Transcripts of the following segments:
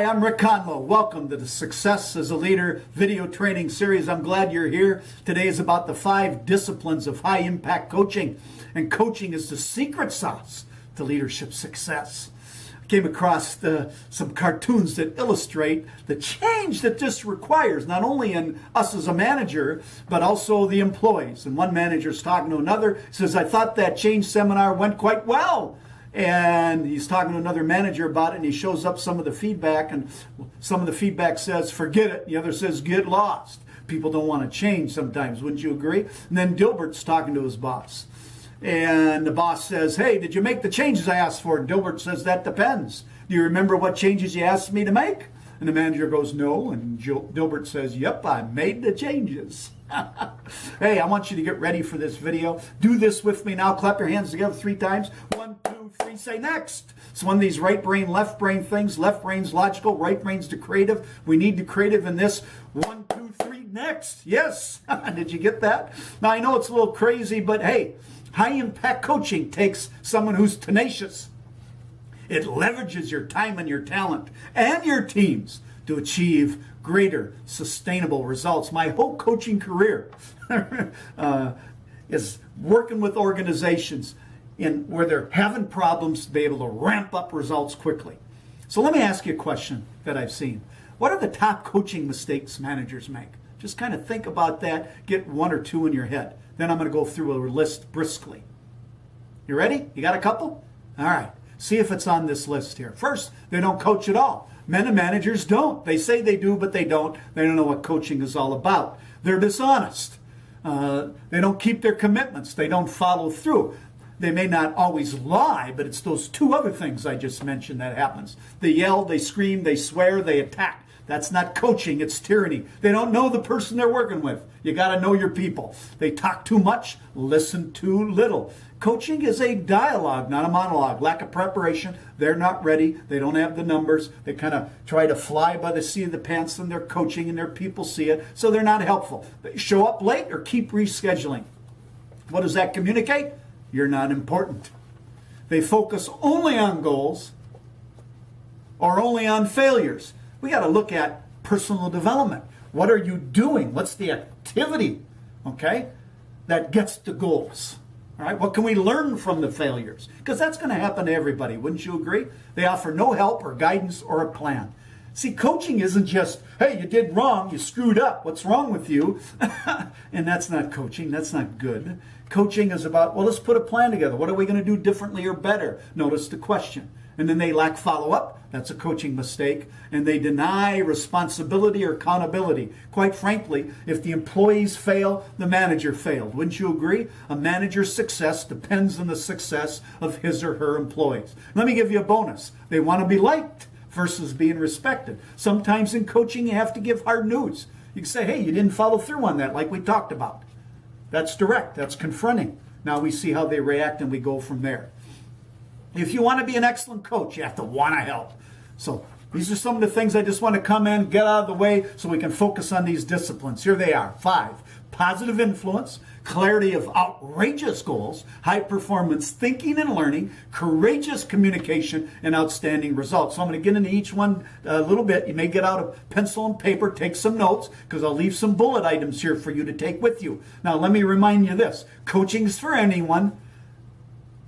Hi, I'm Rick Conlow. Welcome to the Success as a Leader video training series. I'm glad you're here. Today is about the 5 disciplines of high impact coaching. And coaching is the secret sauce to leadership success. I came across some cartoons that illustrate the change that this requires, not only in us as a manager, but also the employees. And one manager's talking to another, says, I thought that change seminar went quite well. And he's talking to another manager about it, and he shows up some of the feedback, and some of the feedback says, forget it. The other says, get lost. People don't want to change sometimes, wouldn't you agree? And then Dilbert's talking to his boss. And the boss says, hey, did you make the changes I asked for? And Dilbert says, that depends. Do you remember what changes you asked me to make? And the manager goes, no. And Dilbert says, yep, I made the changes. Hey, I want you to get ready for this video. Do this with me now. Clap your hands together 3 times. 1, 2, 3, say next. It's one of these right brain, left brain things. Left brain's logical, right brain's the creative. We need the creative in this. 1, 2, 3, next. Yes. Did you get that? Now, I know it's a little crazy, but hey, high impact coaching takes someone who's tenacious. It leverages your time and your talent and your teams to achieve greater sustainable results. My whole coaching career is working with organizations where they're having problems to be able to ramp up results quickly. So let me ask you a question that I've seen. What are the top coaching mistakes managers make? Just kind of think about that. Get 1 or 2 in your head. Then I'm going to go through a list briskly. You ready? You got a couple? All right. See if it's on this list here. First, they don't coach at all. Men and managers don't. They say they do, but they don't. They don't know what coaching is all about. They're dishonest. They don't keep their commitments. They don't follow through. They may not always lie, but it's those 2 other things I just mentioned that happens. They yell, they scream, they swear, they attack. That's not coaching, it's tyranny. They don't know the person they're working with. You got to know your people. They talk too much, listen too little. Coaching is a dialogue, not a monologue. Lack of preparation, they're not ready, they don't have the numbers. They kind of try to fly by the seat of the pants when they're coaching and their people see it, so they're not helpful. They show up late or keep rescheduling. What does that communicate? You're not important. They focus only on goals or only on failures. We got to look at personal development. What are you doing? What's the activity, okay, that gets the goals? All right, what can we learn from the failures? Because that's going to happen to everybody, wouldn't you agree? They offer no help or guidance or a plan. See, coaching isn't just, hey, you did wrong, you screwed up, what's wrong with you? And that's not coaching, that's not good. Coaching is about, well, let's put a plan together. What are we going to do differently or better? Notice the question. And then they lack follow-up. That's a coaching mistake. And they deny responsibility or accountability. Quite frankly, if the employees fail, the manager failed. Wouldn't you agree? A manager's success depends on the success of his or her employees. Let me give you a bonus. They want to be liked versus being respected. Sometimes in coaching, you have to give hard news. You can say, hey, you didn't follow through on that like we talked about. That's direct. That's confronting. Now we see how they react and we go from there. If you want to be an excellent coach, you have to want to help. So these are some of the things I just want to come in, get out of the way so we can focus on these disciplines. Here they are. 5, positive influence, clarity of outrageous goals, high performance thinking and learning, courageous communication, and outstanding results. So I'm going to get into each one a little bit. You may get out a pencil and paper, take some notes, because I'll leave some bullet items here for you to take with you. Now let me remind you this. Coaching is for anyone,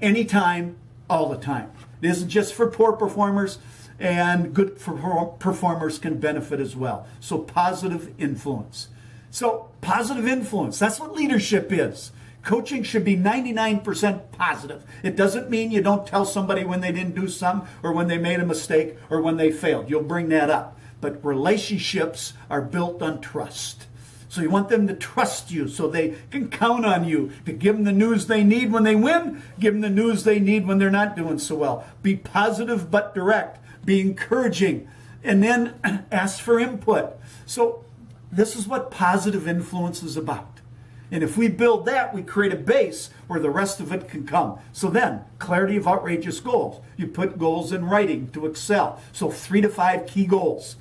anytime, all the time. It isn't just for poor performers, and good performers can benefit as well. So positive influence. So positive influence, that's what leadership is. Coaching should be 99% positive. It doesn't mean you don't tell somebody when they didn't do something or when they made a mistake or when they failed. You'll bring that up. But relationships are built on trust. So you want them to trust you so they can count on you to give them the news they need when they win, give them the news they need when they're not doing so well. Be positive but direct. Be encouraging. And then ask for input. So this is what positive influence is about. And if we build that, we create a base where the rest of it can come. So then, clarity of outrageous goals. You put goals in writing to excel. So 3 to 5 key goals.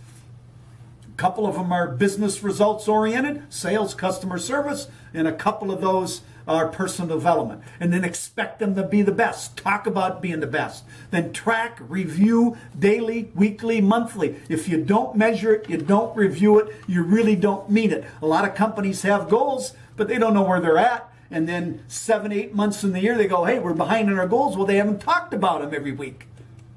A couple of them are business results oriented, sales, customer service, and a couple of those our personal development, and then expect them to be the best. Talk about being the best. Then track, review daily, weekly, monthly. If you don't measure it, you don't review it, you really don't mean it. A lot of companies have goals, but they don't know where they're at. And then 7, 8 months in the year, they go, hey, we're behind on our goals. Well, they haven't talked about them every week.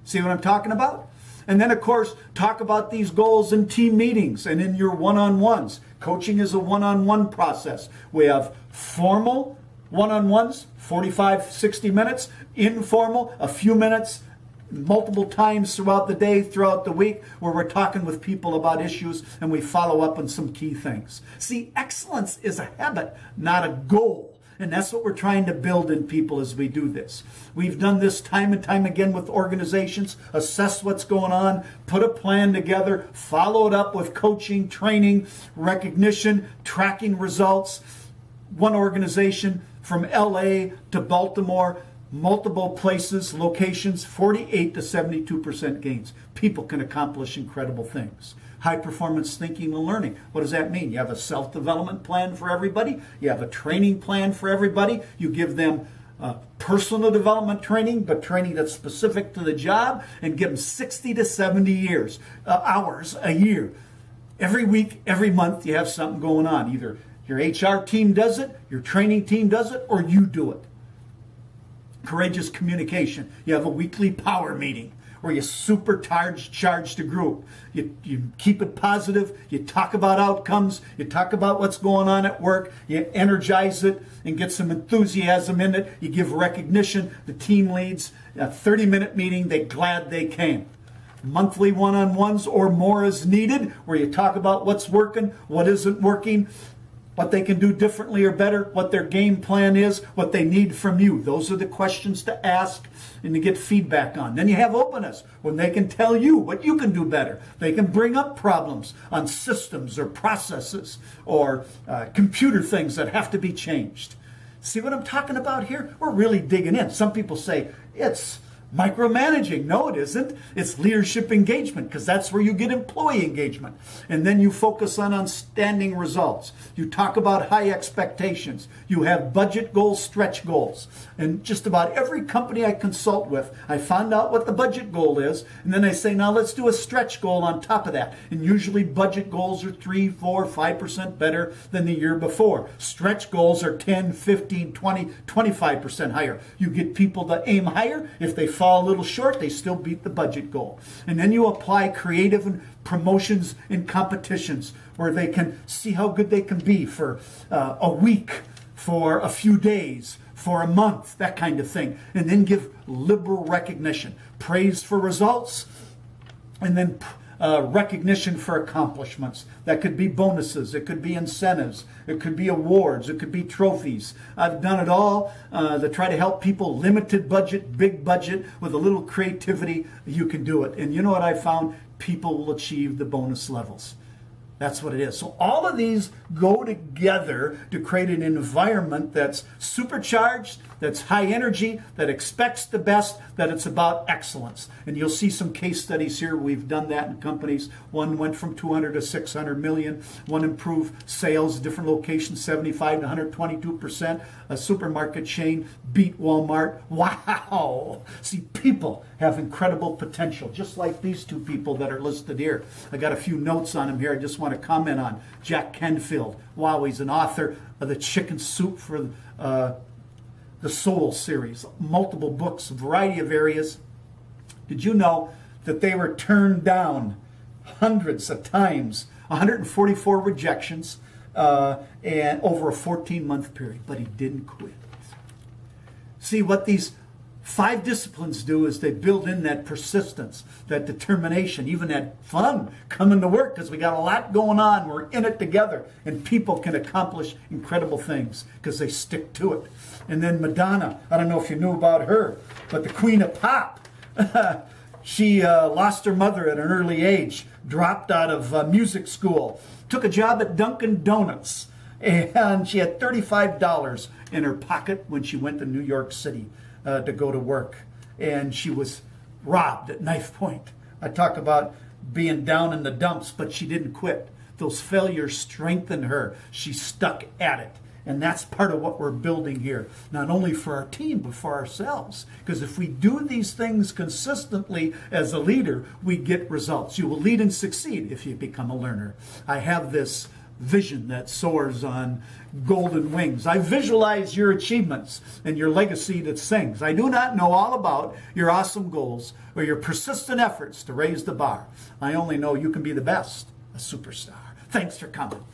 See what I'm talking about? And then, of course, talk about these goals in team meetings and in your one-on-ones. Coaching is a one-on-one process. We have formal one-on-ones, 45, 60 minutes, informal, a few minutes, multiple times throughout the day, throughout the week, where we're talking with people about issues and we follow up on some key things. See, excellence is a habit, not a goal. And that's what we're trying to build in people as we do this. We've done this time and time again with organizations, assess what's going on, put a plan together, follow it up with coaching, training, recognition, tracking results. One organization from LA to Baltimore, multiple places, locations, 48 to 72% gains. People can accomplish incredible things. High performance thinking and learning. What does that mean? You have a self-development plan for everybody. You have a training plan for everybody. You give them personal development training, but training that's specific to the job, and give them 60 to 70 hours a year. Every week, every month, you have something going on. Either your HR team does it, your training team does it, or you do it. Courageous communication. You have a weekly power meeting where you supercharge the group. You keep it positive. You talk about outcomes. You talk about what's going on at work. You energize it and get some enthusiasm in it. You give recognition. The team leads a 30-minute meeting. They're glad they came. Monthly one-on-ones or more is needed, where you talk about what's working, what isn't working, what they can do differently or better, what their game plan is, what they need from you. Those are the questions to ask and to get feedback on. Then you have openness, when they can tell you what you can do better. They can bring up problems on systems or processes or computer things that have to be changed. See what I'm talking about here? We're really digging in. Some people say it's micromanaging. No, it isn't. It's leadership engagement, because that's where you get employee engagement. And then you focus on outstanding results. You talk about high expectations. You have budget goals, stretch goals. And just about every company I consult with, I find out what the budget goal is, and then I say, now let's do a stretch goal on top of that. And usually budget goals are 3, 4, 5% better than the year before. Stretch goals are 10, 15, 20, 25% higher. You get people to aim higher. If they fall a little short, they still beat the budget goal. And then you apply creative and promotions and competitions where they can see how good they can be for a week, for a few days, for a month, that kind of thing. And then give liberal recognition, praise for results, and then recognition for accomplishments. That could be bonuses, it could be incentives, it could be awards, it could be trophies. I've done it all to try to help people. Limited budget, big budget, with a little creativity, you can do it. And you know what I found? People will achieve the bonus levels. That's what it is. So all of these go together to create an environment that's supercharged, that's high energy, that expects the best, that it's about excellence. And you'll see some case studies here. We've done that in companies. One went from 200 to 600 million. One improved sales, different locations, 75 to 122%. A supermarket chain beat Walmart. Wow! See, people have incredible potential, just like these two people that are listed here. I got a few notes on them here I just want to comment on. Jack Canfield. Wow, he's an author of the Chicken Soup for the Soul series. Multiple books, a variety of areas. Did you know that they were turned down hundreds of times? 144 rejections and over a 14-month period. But he didn't quit. See, what these 5 disciplines do is they build in that persistence, that determination, even that fun coming to work, because we got a lot going on. We're in it together, and people can accomplish incredible things because they stick to it. And then Madonna, I don't know if you knew about her, but the queen of pop. She lost her mother at an early age, dropped out of music school, took a job at Dunkin' Donuts, and she had $35 in her pocket when she went to New York City to go to work. And she was robbed at knife point. I talk about being down in the dumps, but she didn't quit. Those failures strengthened her. She stuck at it. And that's part of what we're building here, not only for our team, but for ourselves. Because if we do these things consistently as a leader, we get results. You will lead and succeed if you become a learner. I have this vision that soars on golden wings. I visualize your achievements and your legacy that sings. I do not know all about your awesome goals or your persistent efforts to raise the bar. I only know you can be the best, a superstar. Thanks for coming.